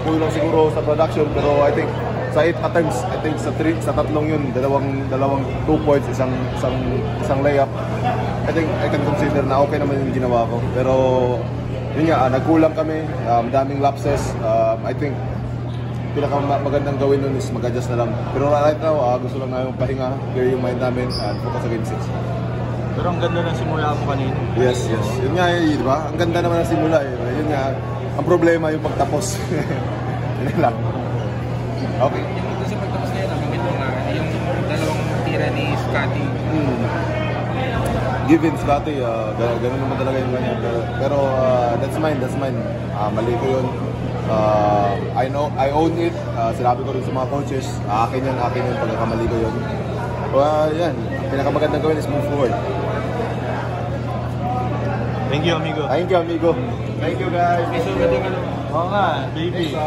kulang siguro sa production, pero I think sa 8 attempts, I think sa tatlong yun, dalawang 2 points, isang layup. I think I can consider na okay naman yung ginawa ko. Pero yun nga, nagkulang kami, daming lapses. I think pinakamagandang gawin nun is mag-adjust na lang. Pero right now, gusto lang namin pahinga, clear yung mind namin, and focus sa Game 6. Pero ang ganda ng simula mo kanina. Yes. Yun nga, di ba? Ang ganda naman ng simula. Yun nga, ang problema yung pagtapos. Yun lang. Okay. Yung sa pagtapos na yun, nabanggit mo nga, yung dalawang tira ni Scotty. Given Scotty, ganun naman talaga yung ganyan. Pero that's mine. Mali ko yun. I own it. Sinabi ko rin sa mga coaches, akin yun pagkakamali ko yun. Yan, pinakamagandang gawin is move forward. Thank you, amigo. Thank you, amigo. Thank you, guys. May sugat yung ano. Oo nga, baby.